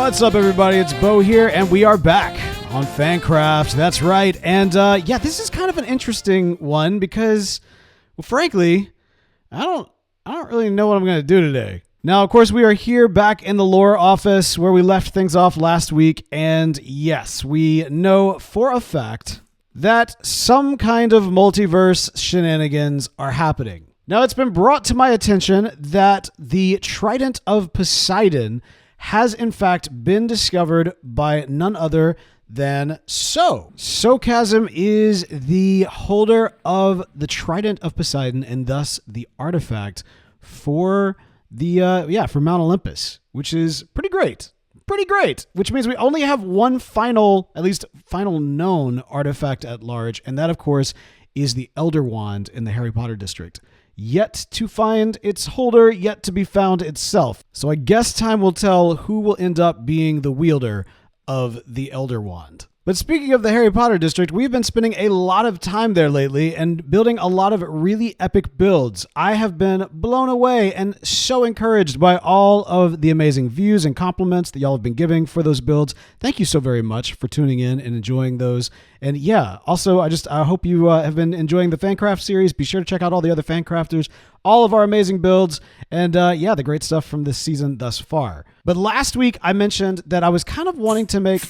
What's up, everybody? It's Bo here, and we are back on FANCRAFT. That's right. And yeah, this is kind of an interesting one because, well, frankly, I don't really know what I'm going to do today. Now, of course, we are here back in the lore office where we left things off last week, and yes, we know for a fact that some kind of multiverse shenanigans are happening. Now, it's been brought to my attention that the Trident of Poseidon has in fact been discovered by none other than So. Sochasm is the holder of the Trident of Poseidon and thus the artifact for the for Mount Olympus, which is pretty great. Pretty great, which means we only have one final known artifact at large, and that of course is the Elder Wand in the Harry Potter district. Yet to find its holder, yet to be found itself. So I guess time will tell who will end up being the wielder of the Elder Wand. But speaking of the Harry Potter district, we've been spending a lot of time there lately and building a lot of really epic builds. I have been blown away and so encouraged by all of the amazing views and compliments that y'all have been giving for those builds. Thank you so very much for tuning in and enjoying those. And yeah, also, I hope you have been enjoying the FANCRAFT series. Be sure to check out all the other FANCRAFTers, all of our amazing builds, and yeah, the great stuff from this season thus far. But last week, I mentioned that I was kind of wanting to make,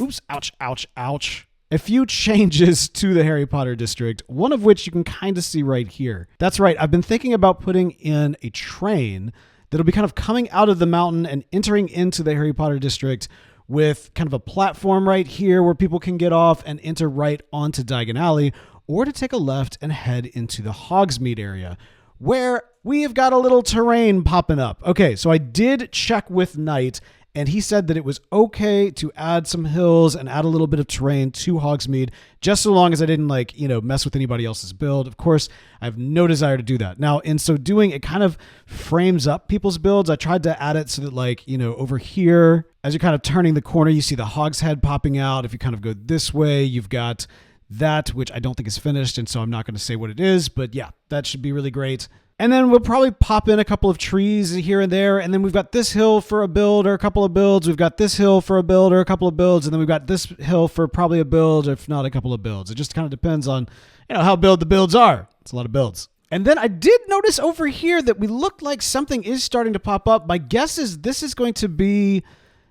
a few changes to the Harry Potter district, one of which you can kind of see right here. That's right, I've been thinking about putting in a train that'll be kind of coming out of the mountain and entering into the Harry Potter district with kind of a platform right here where people can get off and enter right onto Diagon Alley, or to take a left and head into the Hogsmeade area, where we have got a little terrain popping up. Okay, so I did check with Knight, and he said that it was okay to add some hills and add a little bit of terrain to Hogsmeade, just so long as I didn't mess with anybody else's build. Of course, I have no desire to do that. Now, in so doing, it kind of frames up people's builds. I tried to add it so that over here, as you're kind of turning the corner, you see the Hog's Head popping out. If you kind of go this way, you've got that, which I don't think is finished, and so I'm not going to say what it is, but yeah, that should be really great. And then we'll probably pop in a couple of trees here and there. And then we've got this hill for a build or a couple of builds. We've got this hill for a build or a couple of builds. And then we've got this hill for probably a build, if not a couple of builds. It just kind of depends on, how build the builds are. It's a lot of builds. And then I did notice over here that we looked like something is starting to pop up. My guess is this is going to be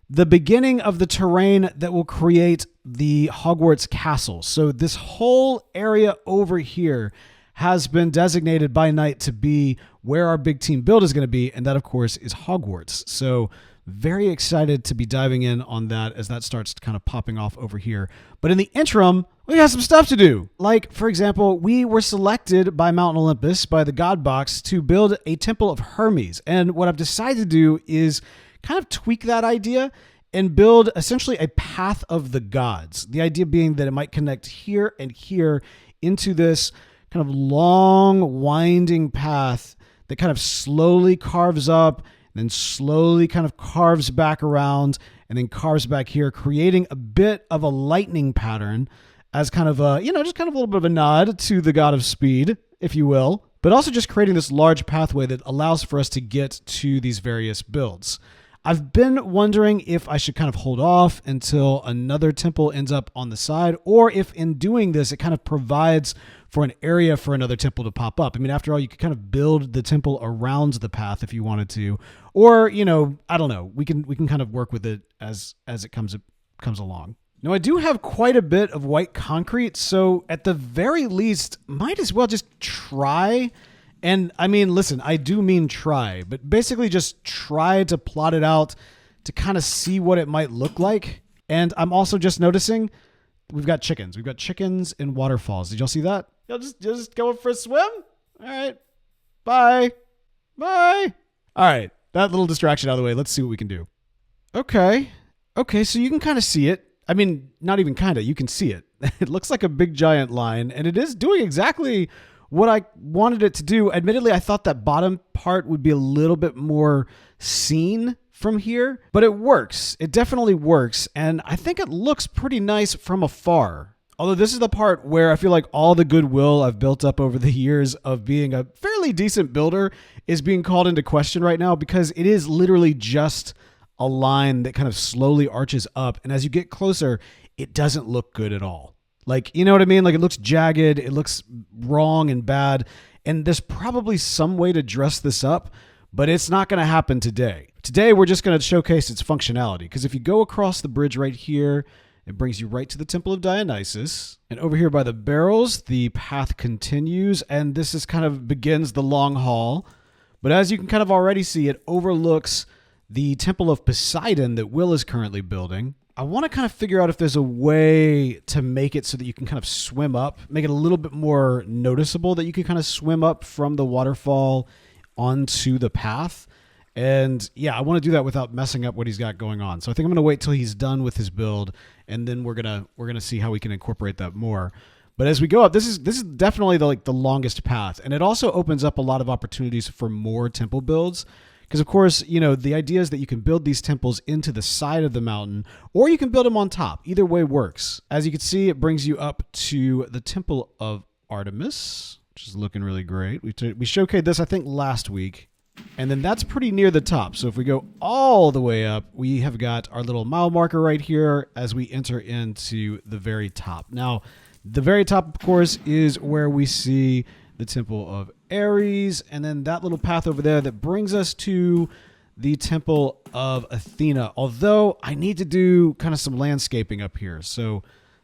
the beginning of the terrain that will create the Hogwarts Castle. So this whole area over here has been designated by Knight to be where our big team build is going to be, and that, of course, is Hogwarts. So very excited to be diving in on that as that starts kind of popping off over here. But in the interim, we got some stuff to do. Like, for example, we were selected by Mount Olympus, by the God Box, to build a Temple of Hermes. And what I've decided to do is kind of tweak that idea and build essentially a Path of the Gods. The idea being that it might connect here and here into this kind of long, winding path that kind of slowly carves up, and then slowly kind of carves back around, and then carves back here, creating a bit of a lightning pattern as kind of a, just kind of a little bit of a nod to the god of speed, if you will, but also just creating this large pathway that allows for us to get to these various builds. I've been wondering if I should kind of hold off until another temple ends up on the side, or if in doing this, it kind of provides for an area for another temple to pop up. I mean, after all, you could kind of build the temple around the path if you wanted to, or, I don't know, we can kind of work with it as it comes along. Now, I do have quite a bit of white concrete, so at the very least, might as well just try. And I mean, listen, I do mean try, but basically just try to plot it out to kind of see what it might look like. And I'm also just noticing we've got chickens. We've got chickens in waterfalls. Did y'all see that? Y'all just going for a swim? All right. Bye. Bye. All right. That little distraction out of the way. Let's see what we can do. Okay. So you can kind of see it. I mean, not even kind of. You can see it. It looks like a big giant line, and it is doing exactly what I wanted it to do. Admittedly, I thought that bottom part would be a little bit more seen from here, but it works. It definitely works, and I think it looks pretty nice from afar. Although this is the part where I feel like all the goodwill I've built up over the years of being a fairly decent builder is being called into question right now, because it is literally just a line that kind of slowly arches up. And as you get closer, it doesn't look good at all. Like, you know what I mean? Like it looks jagged. It looks wrong and bad. And there's probably some way to dress this up, but it's not going to happen today. Today, we're just going to showcase its functionality. Because if you go across the bridge right here, it brings you right to the Temple of Dionysus. And over here by the barrels, the path continues. And this is kind of begins the long haul. But as you can kind of already see, it overlooks the Temple of Poseidon that Will is currently building. I want to kind of figure out if there's a way to make it so that you can kind of swim up, make it a little bit more noticeable that you can kind of swim up from the waterfall onto the path. And yeah, I want to do that without messing up what he's got going on. So I think I'm going to wait till he's done with his build, and then we're gonna see how we can incorporate that more. But as we go up, this is definitely the longest path, and it also opens up a lot of opportunities for more temple builds. Because, of course, you know, the idea is that you can build these temples into the side of the mountain, or you can build them on top. Either way works. As you can see, it brings you up to the Temple of Artemis, which is looking really great. We showcased this, I think, last week. And then that's pretty near the top. So if we go all the way up, we have got our little mile marker right here as we enter into the very top. Now, the very top, of course, is where we see the Temple of Ares, and then that little path over there that brings us to the Temple of Athena. Although I need to do kind of some landscaping up here, so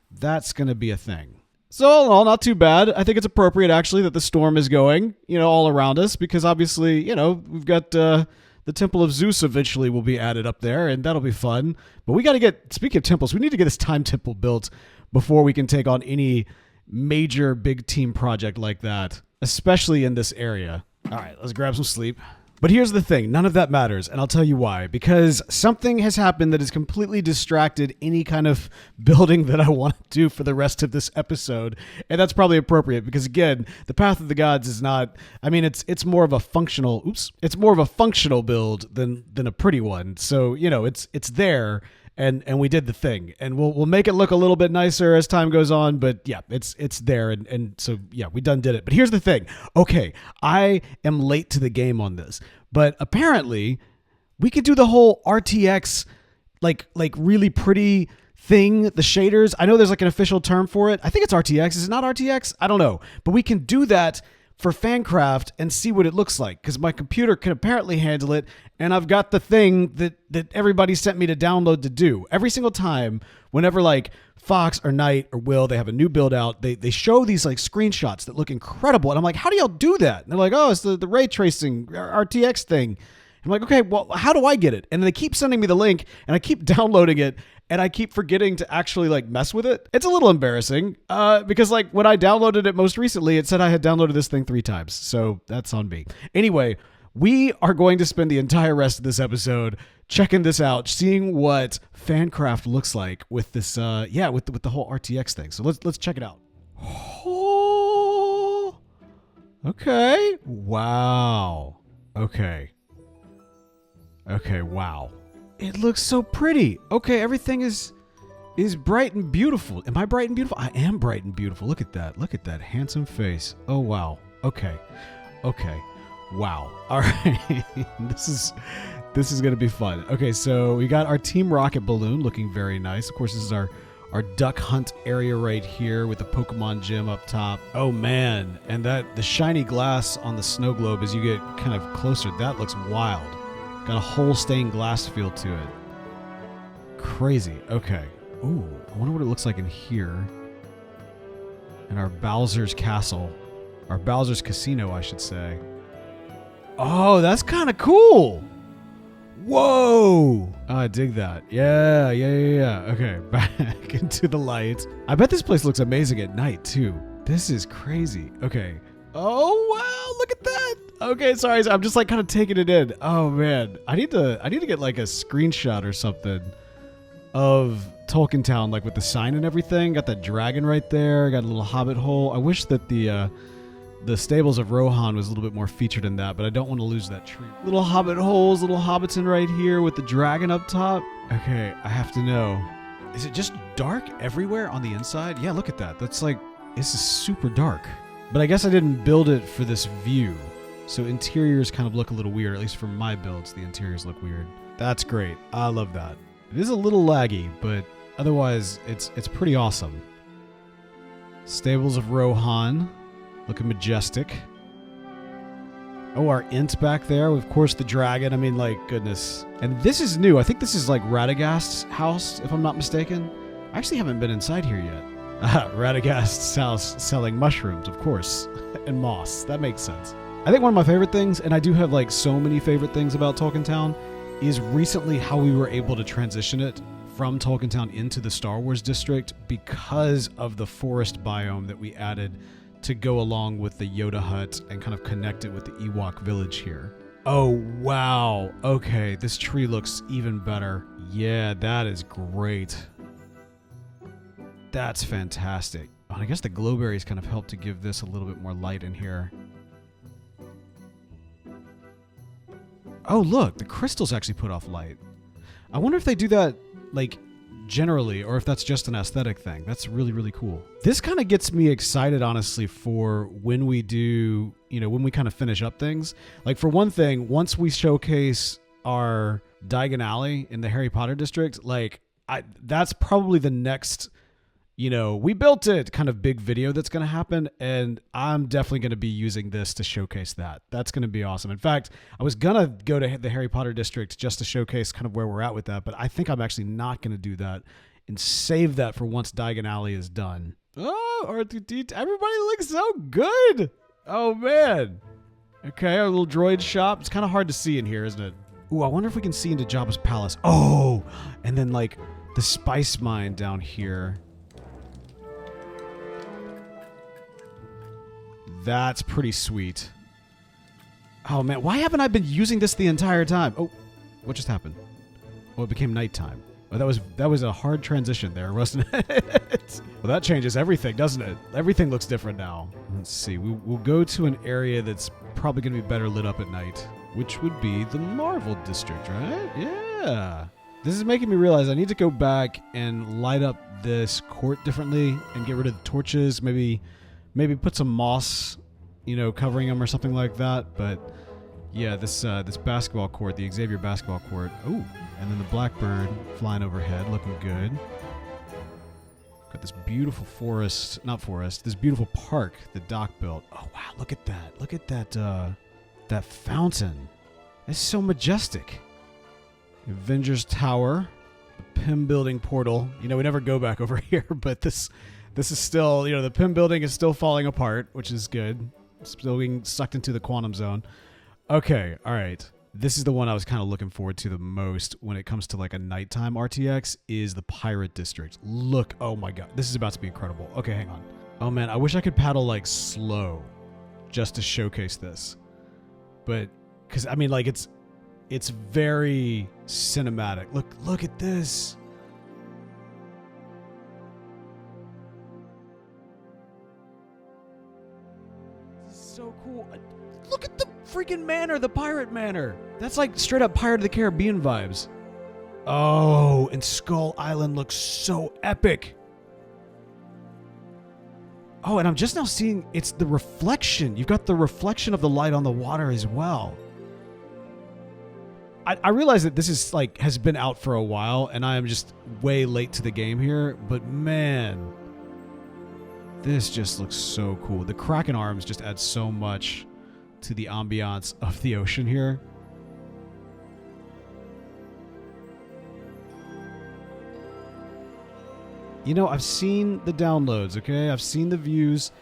that's going to be a thing. So all in all, not too bad. I think it's appropriate, actually, that the storm is going, you know, all around us, because obviously, you know, we've got the Temple of Zeus eventually will be added up there, and that'll be fun. But we got to get, speaking of temples, we need to get this time temple built before we can take on any major big team project like that, especially in this area. All right, let's grab some sleep. But here's the thing, none of that matters, and I'll tell you why. Because something has happened that has completely distracted any kind of building that I want to do for the rest of this episode, and that's probably appropriate because, again, the Path of the Gods is not, I mean, it's more of a functional, it's more of a functional build than a pretty one. So, you know, it's there, and we did the thing, and we'll make it look a little bit nicer as time goes on, but yeah, it's there, and so yeah, we did it. But here's the thing. Okay, I am late to the game on this, but apparently we could do the whole RTX like really pretty thing, the shaders. I know there's like an official term for it. I think it's RTX. Is it not RTX? I don't know, but we can do that for FANCRAFT and see what it looks like, because my computer can apparently handle it, and I've got the thing that everybody sent me to download to do. Every single time, whenever like Fox or Knight or Will, they have a new build out, they show these like screenshots that look incredible, and I'm like, how do y'all do that? And they're like, oh, it's the ray tracing RTX thing. I'm like, okay, well, how do I get it? And they keep sending me the link, and I keep downloading it, and I keep forgetting to actually like mess with it. It's a little embarrassing because like when I downloaded it most recently, it said I had downloaded this thing 3 times. So that's on me. Anyway, we are going to spend the entire rest of this episode checking this out, seeing what FANCRAFT looks like with this, with the whole RTX thing. So let's check it out. Oh, okay. Wow. Okay, wow. It looks so pretty. Okay, everything is bright and beautiful. Am I bright and beautiful? I am bright and beautiful. Look at that. Look at that handsome face. Oh, wow. Okay. Wow. All right. This is going to be fun. Okay, so we got our Team Rocket balloon looking very nice. Of course, this is our duck hunt area right here with the Pokemon gym up top. Oh, man. And the shiny glass on the snow globe as you get kind of closer, that looks wild. Got a whole stained glass feel to it. Crazy. Okay. Ooh, I wonder what it looks like in here. In our Bowser's Castle. Our Bowser's Casino, I should say. Oh, that's kind of cool. Whoa. Oh, I dig that. Yeah. Okay, back into the light. I bet this place looks amazing at night, too. This is crazy. Okay. Oh, wow. Look at that. Okay, sorry. I'm just like kind of taking it in. Oh, man. I need to get like a screenshot or something of Tolkien Town, like with the sign and everything. Got that dragon right there. Got a little hobbit hole. I wish that the stables of Rohan was a little bit more featured in that, but I don't want to lose that tree. Little hobbit holes, little Hobbiton right here with the dragon up top. Okay, I have to know. Is it just dark everywhere on the inside? Yeah, look at that. That's like, this is super dark. But I guess I didn't build it for this view. So interiors kind of look a little weird, at least for my builds, the interiors look weird. That's great. I love that. It is a little laggy, but otherwise it's pretty awesome. Stables of Rohan, looking majestic. Oh, our int back there. Of course, the dragon. I mean, like, goodness. And this is new. I think this is like Radagast's house, if I'm not mistaken. I actually haven't been inside here yet. Radagast's house selling mushrooms, of course, and moss. That makes sense. I think one of my favorite things, and I do have like so many favorite things about Tolkien Town, is recently how we were able to transition it from Tolkien Town into the Star Wars district because of the forest biome that we added to go along with the Yoda hut and kind of connect it with the Ewok village here. Oh, wow. Okay, this tree looks even better. Yeah, that is great. That's fantastic. Oh, I guess the glowberries kind of help to give this a little bit more light in here. Oh, look, the crystals actually put off light. I wonder if they do that, like, generally, or if that's just an aesthetic thing. That's really, really cool. This kind of gets me excited, honestly, for when we do, you know, when we kind of finish up things. Like, for one thing, once we showcase our Diagon Alley in the Harry Potter district, like, that's probably the next, you know, we built it kind of big video that's going to happen, and I'm definitely going to be using this to showcase that. That's going to be awesome. In fact, I was going to go to the Harry Potter district just to showcase kind of where we're at with that, but I think I'm actually not going to do that and save that for once Diagon Alley is done. Oh, R2D, everybody looks so good. Oh, man. Okay, our little droid shop. It's kind of hard to see in here, isn't it? Ooh, I wonder if we can see into Jabba's palace. Oh, and then like the spice mine down here. That's pretty sweet. Oh, man. Why haven't I been using this the entire time? Oh, what just happened? Oh, it became nighttime. Oh, that was a hard transition there, wasn't it? Well, that changes everything, doesn't it? Everything looks different now. Let's see. We'll go to an area that's probably going to be better lit up at night, which would be the Marvel District, right? Yeah. This is making me realize I need to go back and light up this court differently and get rid of the torches, maybe put some moss, you know, covering them or something like that. But yeah, this basketball court, the Xavier basketball court. Oh, and then the blackbird flying overhead, looking good. Got this beautiful this beautiful park that Doc built. Oh wow, look at that! Look at that fountain. It's so majestic. Avengers Tower, the Pym building portal. You know, we never go back over here, but this is still, you know, the Pym building is still falling apart, which is good. Still being sucked into the quantum zone. Okay, all right. This is the one I was kind of looking forward to the most when it comes to like a nighttime RTX is the Pirate District. Look, oh my god, this is about to be incredible. Okay, hang on. Oh man, I wish I could paddle like slow just to showcase this. But, because I mean like it's very cinematic. Look at this. So cool. Look at the freaking manor, the pirate manor. That's like straight up Pirate of the Caribbean vibes. Oh, and Skull Island looks so epic. Oh, and I'm just now seeing it's the reflection. You've got the reflection of the light on the water as well. I realize that this is like has been out for a while and I am just way late to the game here, but man, this just looks so cool. The Kraken arms just add so much to the ambiance of the ocean here. You know, I've seen the downloads, okay? I've seen the views.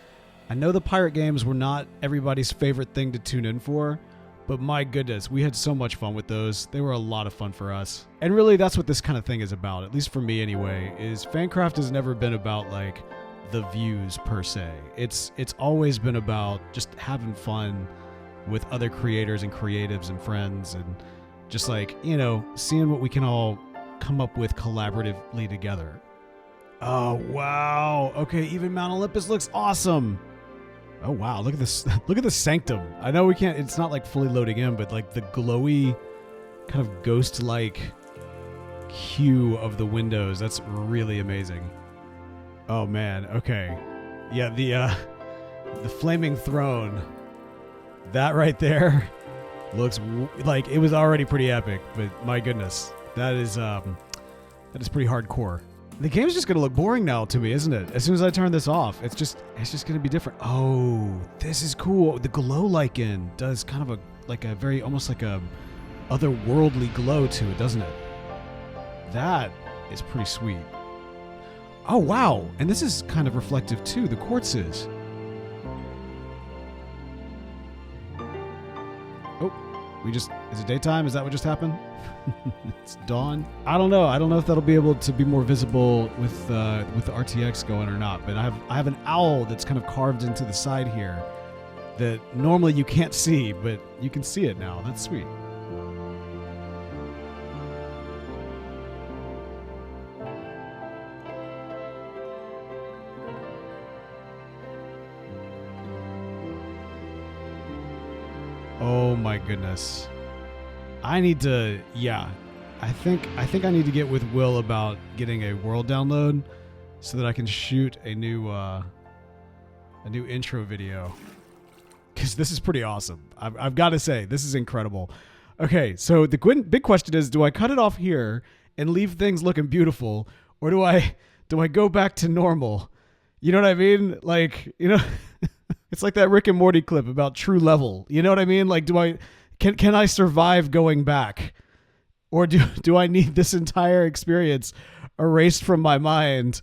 I know the pirate games were not everybody's favorite thing to tune in for, but my goodness, we had so much fun with those. They were a lot of fun for us. And really, that's what this kind of thing is about, at least for me anyway, is FANCRAFT has never been about, like, the views per se. It's always been about just having fun with other creators and creatives and friends and just, like, you know, seeing what we can all come up with collaboratively together. Oh, wow. Okay, even Mount Olympus looks awesome. Oh wow, look at this. Look at the sanctum. I know we can't, it's not like fully loading in, but like the glowy kind of ghost-like hue of the windows, that's really amazing. Oh man, okay. Yeah, the flaming throne. That right there looks like it was already pretty epic, but my goodness, that is pretty hardcore. The game's just gonna look boring now to me, isn't it? As soon as I turn this off, it's just gonna be different. Oh, this is cool. The glow lichen does kind of a very almost like a otherworldly glow to it, doesn't it? That is pretty sweet. Oh wow, and this is kind of reflective too. The quartz is. Oh, is it daytime? Is that what just happened? It's dawn. I don't know. I don't know if that'll be able to be more visible with the RTX going or not. But I have an owl that's kind of carved into the side here that normally you can't see, but you can see it now. That's sweet. Oh my goodness. I need to, I think I need to get with Will about getting a world download so that I can shoot a new intro video. Because this is pretty awesome. I've got to say, this is incredible. Okay, so the big question is, do I cut it off here and leave things looking beautiful, or do I go back to normal? You know what I mean? Like, you know, it's like that Rick and Morty clip about true level. You know what I mean? Like, can I survive going back? Or do I need this entire experience erased from my mind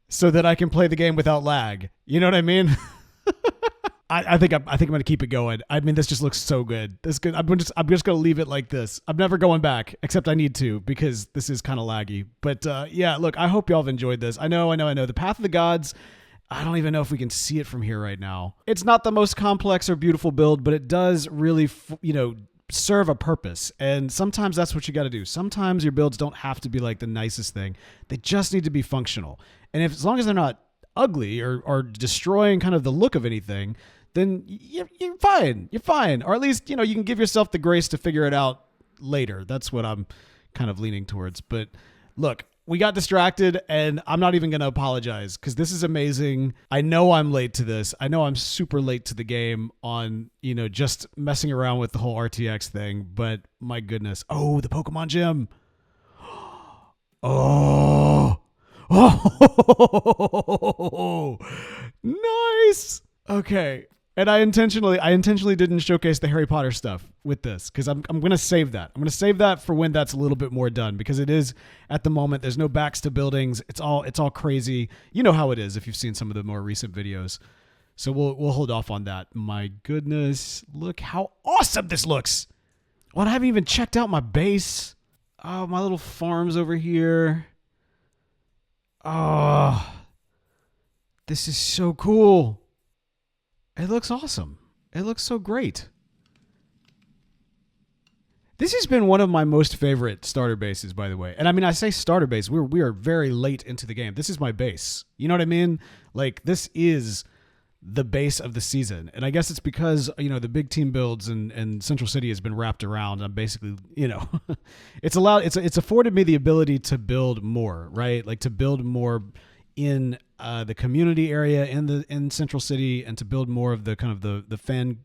so that I can play the game without lag? You know what I mean? I think I'm going to keep it going. I mean, this just looks so good. This good. I'm just going to leave it like this. I'm never going back, except I need to, because this is kind of laggy. But yeah, look, I hope y'all have enjoyed this. I know. The Path of the Gods, I don't even know if we can see it from here right now. It's not the most complex or beautiful build, but it does really, serve a purpose. And sometimes that's what you got to do. Sometimes your builds don't have to be like the nicest thing. They just need to be functional. And as long as they're not ugly or destroying kind of the look of anything, then you're fine. You're fine. Or at least, you can give yourself the grace to figure it out later. That's what I'm kind of leaning towards. But look, we got distracted, and I'm not even going to apologize because this is amazing. I know I'm late to this. I know I'm super late to the game on, just messing around with the whole RTX thing. But my goodness. Oh, the Pokemon gym. Oh, nice. Okay. And I intentionally didn't showcase the Harry Potter stuff with this because I'm going to save that. I'm going to save that for when that's a little bit more done, because it is at the moment. There's no backs to buildings. It's all crazy. You know how it is if you've seen some of the more recent videos. So we'll hold off on that. My goodness, look how awesome this looks. Well, I haven't even checked out my base. Oh, my little farms over here. Oh, this is so cool. It looks awesome. It looks so great. This has been one of my most favorite starter bases, by the way. And I mean, I say starter base. We are very late into the game. This is my base. You know what I mean? Like, this is the base of the season. And I guess it's because, the big team builds and Central City has been wrapped around. I'm basically, it's afforded me the ability to build more, right? Like to build more in the community area in Central City, and to build more of the kind of the fan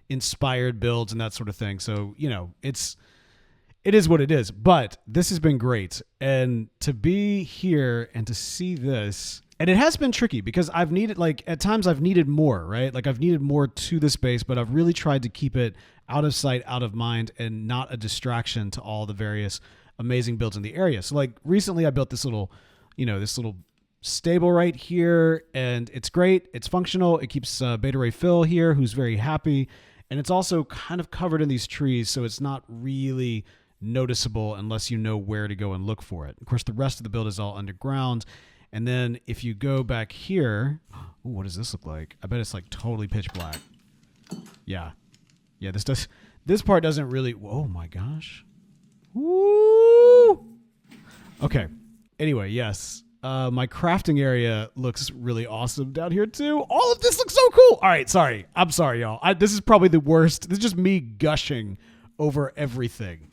inspired builds and that sort of thing. So, it is what it is, but this has been great. And to be here and to see this, and it has been tricky because at times I've needed more, right? Like I've needed more to the space, but I've really tried to keep it out of sight, out of mind, and not a distraction to all the various amazing builds in the area. So like recently I built this little stable right here, and it's great. It's functional. It keeps Beta Ray Phil here, who's very happy, and it's also kind of covered in these trees, so it's not really noticeable unless you know where to go and look for it. Of course, the rest of the build is all underground, and then if you go back here, ooh, what does this look like? I bet it's like totally pitch black. Yeah, this part doesn't really. Oh my gosh. Woo! Okay. Anyway, yes. My crafting area looks really awesome down here too. All of this looks so cool. All right, sorry. I'm sorry, y'all. This is probably the worst. This is just me gushing over everything.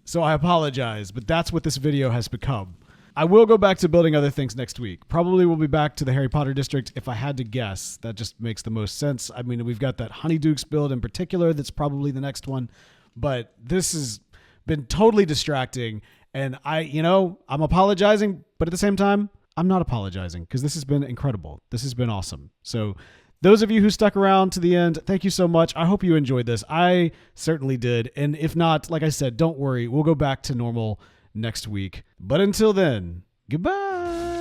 So I apologize, but that's what this video has become. I will go back to building other things next week. Probably we'll be back to the Harry Potter district if I had to guess. That just makes the most sense. I mean, we've got that Honeydukes build in particular that's probably the next one. But this has been totally distracting. And I'm apologizing, but at the same time, I'm not apologizing because this has been incredible. This has been awesome. So those of you who stuck around to the end, thank you so much. I hope you enjoyed this. I certainly did. And if not, like I said, don't worry. We'll go back to normal next week. But until then, goodbye.